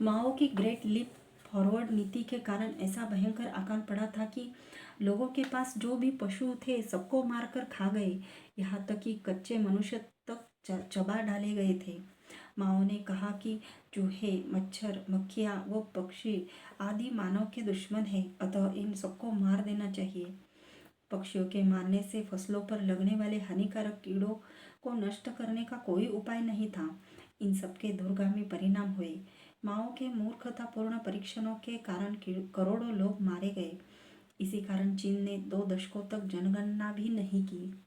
माओ की great leap forward नीति के कारण ऐसा भयंकर अकाल पड़ा था कि लोगों के पास जो भी पशु थे सबको मारकर खा गए। यहाँ तक कि कच्चे मनुष्य तक चबा डाले गए थे। माओ ने कहा कि चूहे, मच्छर, मक्खियाँ व पक्षी आदि मानव के दुश्मन हैं, अतः इन सबको मार देना चाहिए। पक्षियों के मारने से फसलों पर लगने वाले हानिकारक कीड़ों को नष्ट करने का कोई उपाय नहीं था। इन सबके दूरगामी परिणाम हुए। माओ के मूर्खतापूर्ण परीक्षणों के कारण करोड़ों लोग मारे गए। इसी कारण चीन ने 2 दशकों तक जनगणना भी नहीं की।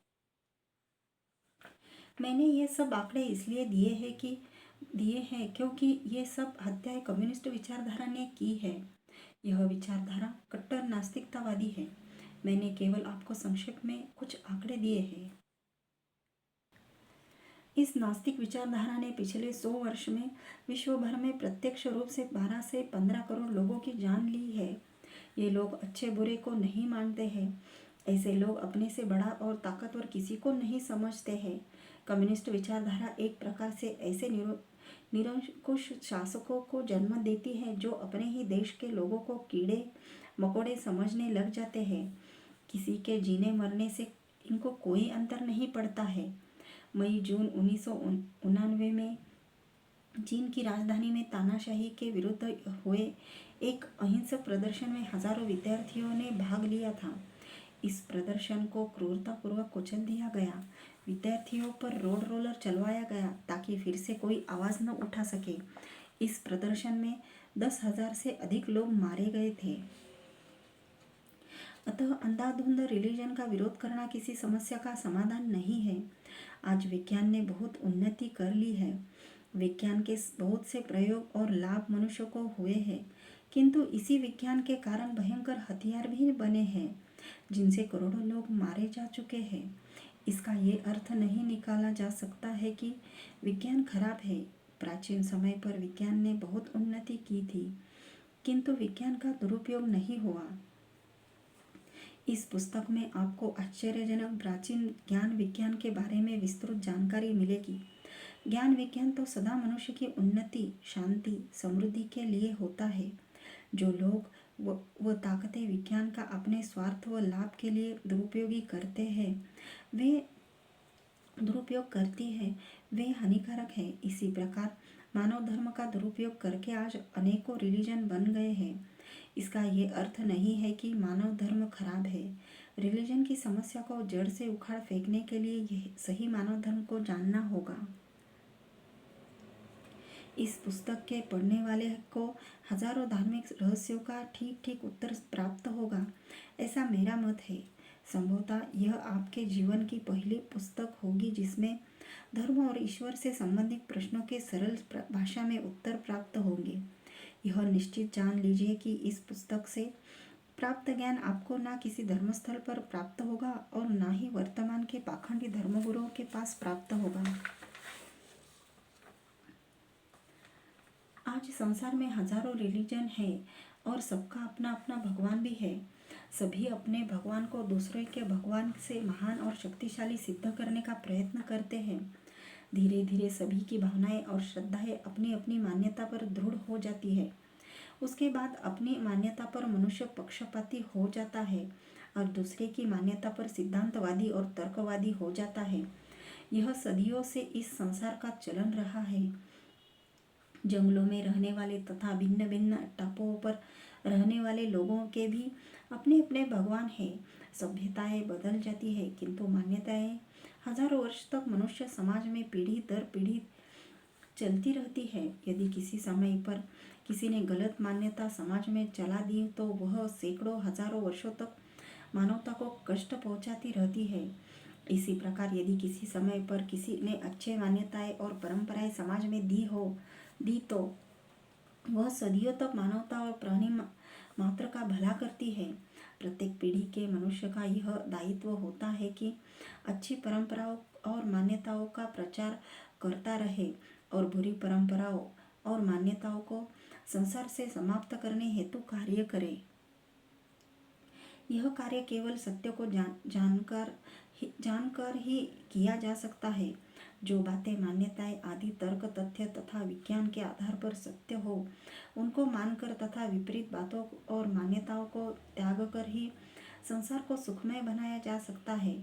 मैंने ये सब आंकड़े इसलिए दिए हैं क्योंकि ये सब हत्याएं कम्युनिस्ट विचारधारा ने की है। यह विचारधारा कट्टर नास्तिकतावादी है। मैंने केवल आपको संक्षेप में कुछ आंकड़े दिए हैं। इस नास्तिक विचारधारा ने पिछले 100 वर्ष में विश्व भर में प्रत्यक्ष रूप से 12 से 15 करोड़ लोगों की जान ली है। ये लोग अच्छे बुरे को नहीं मानते हैं। ऐसे लोग अपने से बड़ा और ताकतवर किसी को नहीं समझते हैं। कम्युनिस्ट विचारधारा एक प्रकार से ऐसे निरंकुश शासकों को जन्म देती है जो अपने ही देश के लोगों को कीड़े मकोड़े समझने लग जाते हैं। किसी के जीने मरने से इनको कोई अंतर नहीं पड़ता है। मई जून 1999 में चीन की राजधानी में तानाशाही के विरुद्ध हुए एक अहिंसक प्रदर्शन में हजारों विद्यार्थियों ने भाग लिया था। इस प्रदर्शन को क्रूरतापूर्वक कुचल दिया गया। विद्यार्थियों पर रोड रोलर चलवाया गया ताकि फिर से कोई आवाज़ न उठा सके। इस प्रदर्शन में 10,000 से अधिक लोग मारे गए थे। अतः अंधाधुंध रिलीजन का विरोध करना किसी समस्या का समाधान नहीं है। आज विज्ञान ने बहुत उन्नति कर ली है। विज्ञान के बहुत से प्रयोग और लाभ मनुष्य को हुए हैं, किंतु इसी विज्ञान के कारण भयंकर हथियार भी बने हैं जिनसे करोड़ों लोग मारे जा चुके हैं। इसका ये अर्थ नहीं निकाला जा सकता है कि विज्ञान खराब है। प्राचीन समय पर विज्ञान ने बहुत उन्नति की थी, किंतु विज्ञान का दुरुपयोग नहीं हुआ। इस पुस्तक में आपको आश्चर्यजनक प्राचीन ज्ञान विज्ञान के बारे में विस्तृत जानकारी मिलेगी। ज्ञान विज्ञान तो सदा मनुष्य की उन्नति, शांति, समृद्धि के लिए होता है। जो लोग वो ताकतें विज्ञान का अपने स्वार्थ व लाभ के लिए दुरुपयोग करती है, वे हानिकारक है। इसी प्रकार मानव धर्म का दुरुपयोग करके आज अनेकों रिलीजन बन गए हैं। इसका ये अर्थ नहीं है कि मानव धर्म खराब है। रिलीजन की समस्या को जड़ से उखाड़ फेंकने के लिए यह सही मानव धर्म को जानना होगा। इस पुस्तक के पढ़ने वाले को हजारों धार्मिक रहस्यों का ठीक ठीक उत्तर प्राप्त होगा, ऐसा मेरा मत है। संभवतः यह आपके जीवन की पहली पुस्तक होगी जिसमें धर्म और ईश्वर से संबंधित प्रश्नों के सरल भाषा में उत्तर प्राप्त होंगे। यह निश्चित जान लीजिए कि इस पुस्तक से प्राप्त ज्ञान आपको ना किसी धर्मस्थल पर प्राप्त होगा और ना ही वर्तमान के पाखंडी धर्मगुरुओं के पास प्राप्त होगा। आज संसार में हजारों रिलीजन है और सबका अपना अपना भगवान भी है। सभी अपने भगवान को दूसरे के भगवान से महान और शक्तिशाली सिद्ध करने का प्रयत्न करते हैं। धीरे धीरे सभी की भावनाएं और श्रद्धाएं अपनी अपनी मान्यता पर दृढ़ हो जाती है। उसके बाद अपनी मान्यता पर मनुष्य पक्षपाती हो जाता है और दूसरे की मान्यता पर सिद्धांतवादी और तर्कवादी हो जाता है। यह सदियों से इस संसार का चलन रहा है। जंगलों में रहने वाले तथा भिन्न भिन्न टापुओं पर रहने वाले लोगों के भी अपने अपने भगवान हैं। सभ्यताएं बदल जाती है, किंतु मान्यताएं हजारों वर्ष तक मनुष्य समाज में पीढ़ी दर पीढ़ी चलती रहती है। यदि किसी समय पर किसी ने गलत मान्यता समाज में चला दी तो वह सैकड़ों हजारों वर्षों तक मानवता को कष्ट पहुंचाती रहती है। इसी प्रकार यदि किसी समय पर किसी ने अच्छे मान्यताएं और परंपराएं समाज में दी तो वह सदियों तक मानवता और प्राणी मात्र का भला करती है। प्रत्येक पीढ़ी के मनुष्य का यह दायित्व होता है कि अच्छी परंपराओं और मान्यताओं का प्रचार करता रहे और बुरी परंपराओं और मान्यताओं को संसार से समाप्त करने हेतु कार्य करे। यह कार्य केवल सत्य को जानकर ही किया जा सकता है। जो बातें, मान्यताएं आदि तर्क, तथ्य तथा विज्ञान के आधार पर सत्य हो, उनको मानकर तथा विपरीत बातों और मान्यताओं को त्याग कर ही संसार को सुखमय बनाया जा सकता है।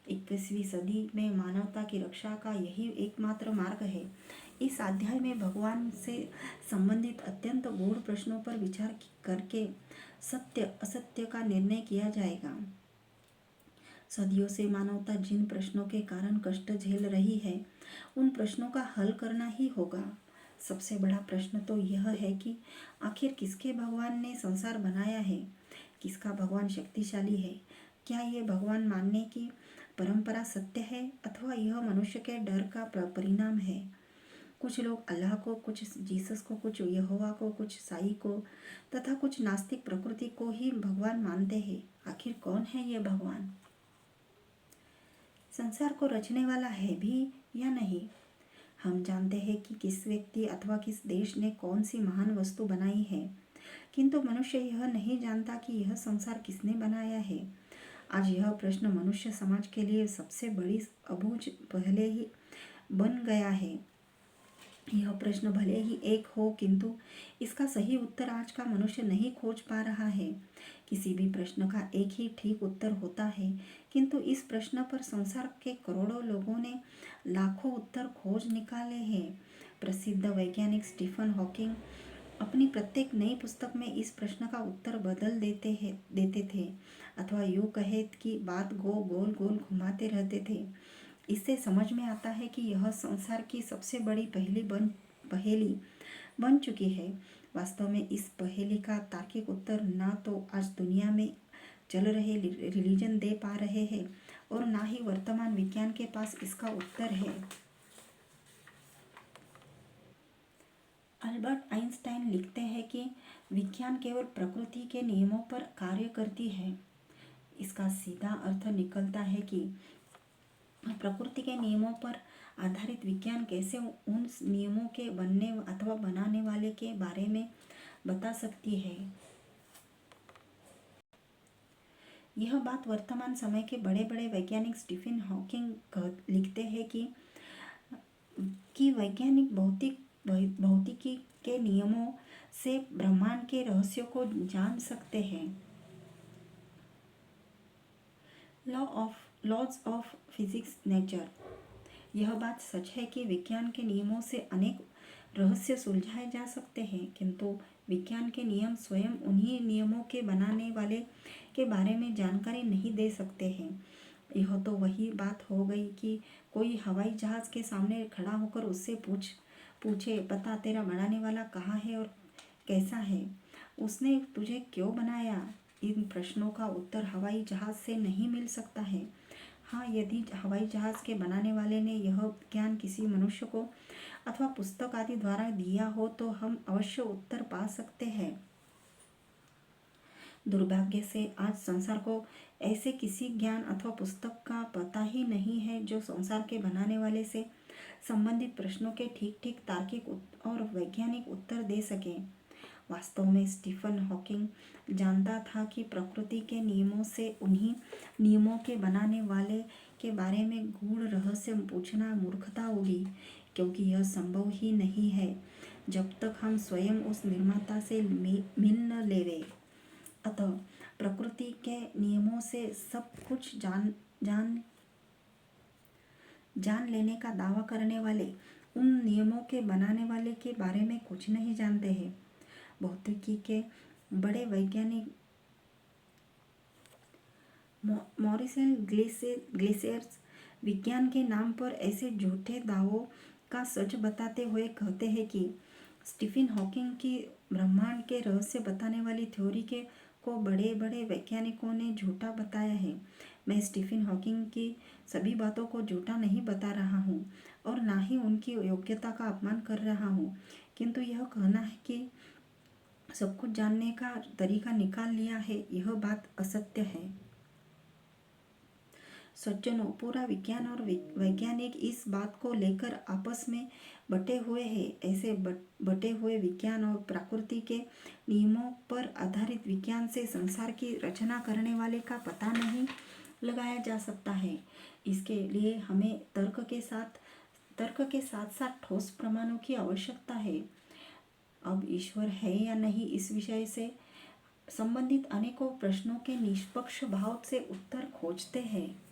21वीं सदी में मानवता की रक्षा का यही एकमात्र मार्ग है। इस अध्याय में भगवान से संबंधित अत्यंत गूढ़ प्रश्नों पर विचार करके सत्य असत्य का निर्णय किया जाएगा। सदियों से मानवता जिन प्रश्नों के कारण कष्ट झेल रही है, उन प्रश्नों का हल करना ही होगा। सबसे बड़ा प्रश्न तो यह है कि आखिर किसके भगवान ने संसार बनाया है, किसका भगवान शक्तिशाली है। क्या ये भगवान मानने की परंपरा सत्य है अथवा यह मनुष्य के डर का परिणाम है। कुछ लोग अल्लाह को, कुछ जीसस को, कुछ यहोवा को, कुछ साई को तथा कुछ नास्तिक प्रकृति को ही भगवान मानते हैं। आखिर कौन है ये भगवान? संसार को रचने वाला है भी या नहीं? हम जानते हैं कि किस व्यक्ति अथवा किस देश ने कौन सी महान वस्तु बनाई है, किंतु मनुष्य यह नहीं जानता कि यह संसार किसने बनाया है। आज यह प्रश्न मनुष्य समाज के लिए सबसे बड़ी अबूझ पहले ही बन गया है। यह प्रश्न भले ही एक हो, किंतु इसका सही उत्तर आज का मनुष्य नहीं खोज पा रहा है। किसी भी प्रश्न का एक ही ठीक उत्तर होता है, किंतु इस प्रश्न पर संसार के करोड़ों लोगों ने लाखों उत्तर खोज निकाले हैं। प्रसिद्ध वैज्ञानिक स्टीफन हॉकिंग अपनी प्रत्येक नई पुस्तक में इस प्रश्न का उत्तर बदल देते थे अथवा यूँ कहे कि बात गोल गोल घुमाते रहते थे। इससे समझ में आता है कि यह संसार की सबसे बड़ी पहेली बन चुकी है। वास्तव में इस पहेली का तार्किक उत्तर ना तो आज दुनिया में चल रहे रिलीजन दे पा रहे हैं और ना ही वर्तमान विज्ञान के पास इसका उत्तर है। अल्बर्ट आइंस्टाइन लिखते हैं कि विज्ञान केवल प्रकृति के नियमों पर कार्य करती है। इसका सीधा अर्थ निकलता है कि प्रकृति के नियमों पर आधारित विज्ञान कैसे उन नियमों के बनने अथवा बनाने वाले के बारे में बता सकती है। यह बात वर्तमान समय के बड़े बड़े वैज्ञानिक स्टीफन हॉकिंग लिखते हैं कि वैज्ञानिक भौतिकी के नियमों से ब्रह्मांड के रहस्यों को जान सकते हैं। Laws of physics nature. यह बात सच है कि विज्ञान के नियमों से अनेक रहस्य सुलझाए जा सकते हैं, किंतु विज्ञान के नियम स्वयं उन्हीं नियमों के बनाने वाले के बारे में जानकारी नहीं दे सकते हैं। यह तो वही बात हो गई कि कोई हवाई जहाज के सामने खड़ा होकर उससे पूछे बता तेरा बनाने वाला कहाँ है और कैसा है, उसने तुझे क्यों बनाया। इन प्रश्नों का उत्तर हवाई जहाज से नहीं मिल सकता है। हाँ, यदि हवाई जहाज के बनाने वाले ने यह ज्ञान किसी मनुष्य को अथवा पुस्तक आदि द्वारा दिया हो तो हम अवश्य उत्तर पा सकते हैं। दुर्भाग्य से आज संसार को ऐसे किसी ज्ञान अथवा पुस्तक का पता ही नहीं है जो संसार के बनाने वाले से संबंधित प्रश्नों के ठीक ठीक तार्किक और वैज्ञानिक उत्तर दे सके। वास्तव में स्टीफन हॉकिंग जानता था कि प्रकृति के नियमों से उन्हीं नियमों के बनाने वाले के बारे में गूढ़ रहस्य पूछना मूर्खता होगी, क्योंकि यह संभव ही नहीं है जब तक हम स्वयं उस निर्माता से मिल न लेवे। अतः प्रकृति के नियमों से सब कुछ जान लेने का दावा करने वाले उन नियमों के बनाने वाले के बारे में कुछ नहीं जानते हैं। भौतिकी के बड़े वैज्ञानिक मॉरिसन ग्लेशियर्स विज्ञान के नाम पर ऐसे झूठे दावों का सच बताते हुए कहते हैं कि स्टीफन हॉकिंग की ब्रह्मांड के रहस्य बताने वाली थ्योरी को बड़े बड़े वैज्ञानिकों ने झूठा बताया है। मैं स्टीफन हॉकिंग की सभी बातों को झूठा नहीं बता रहा हूँ और ना ही उनकी योग्यता का अपमान कर रहा हूँ, किंतु यह कहना है कि सब कुछ जानने का तरीका निकाल लिया है, यह बात असत्य है। सज्जनों, पूरा विज्ञान और वैज्ञानिक इस बात को लेकर आपस में बटे हुए हैं। ऐसे बटे हुए विज्ञान और प्रकृति के नियमों पर आधारित विज्ञान से संसार की रचना करने वाले का पता नहीं लगाया जा सकता है। इसके लिए हमें तर्क के साथ तर्क के साथ साथ ठोस प्रमाणों की आवश्यकता है। अब ईश्वर है या नहीं, इस विषय से संबंधित अनेकों प्रश्नों के निष्पक्ष भाव से उत्तर खोजते हैं।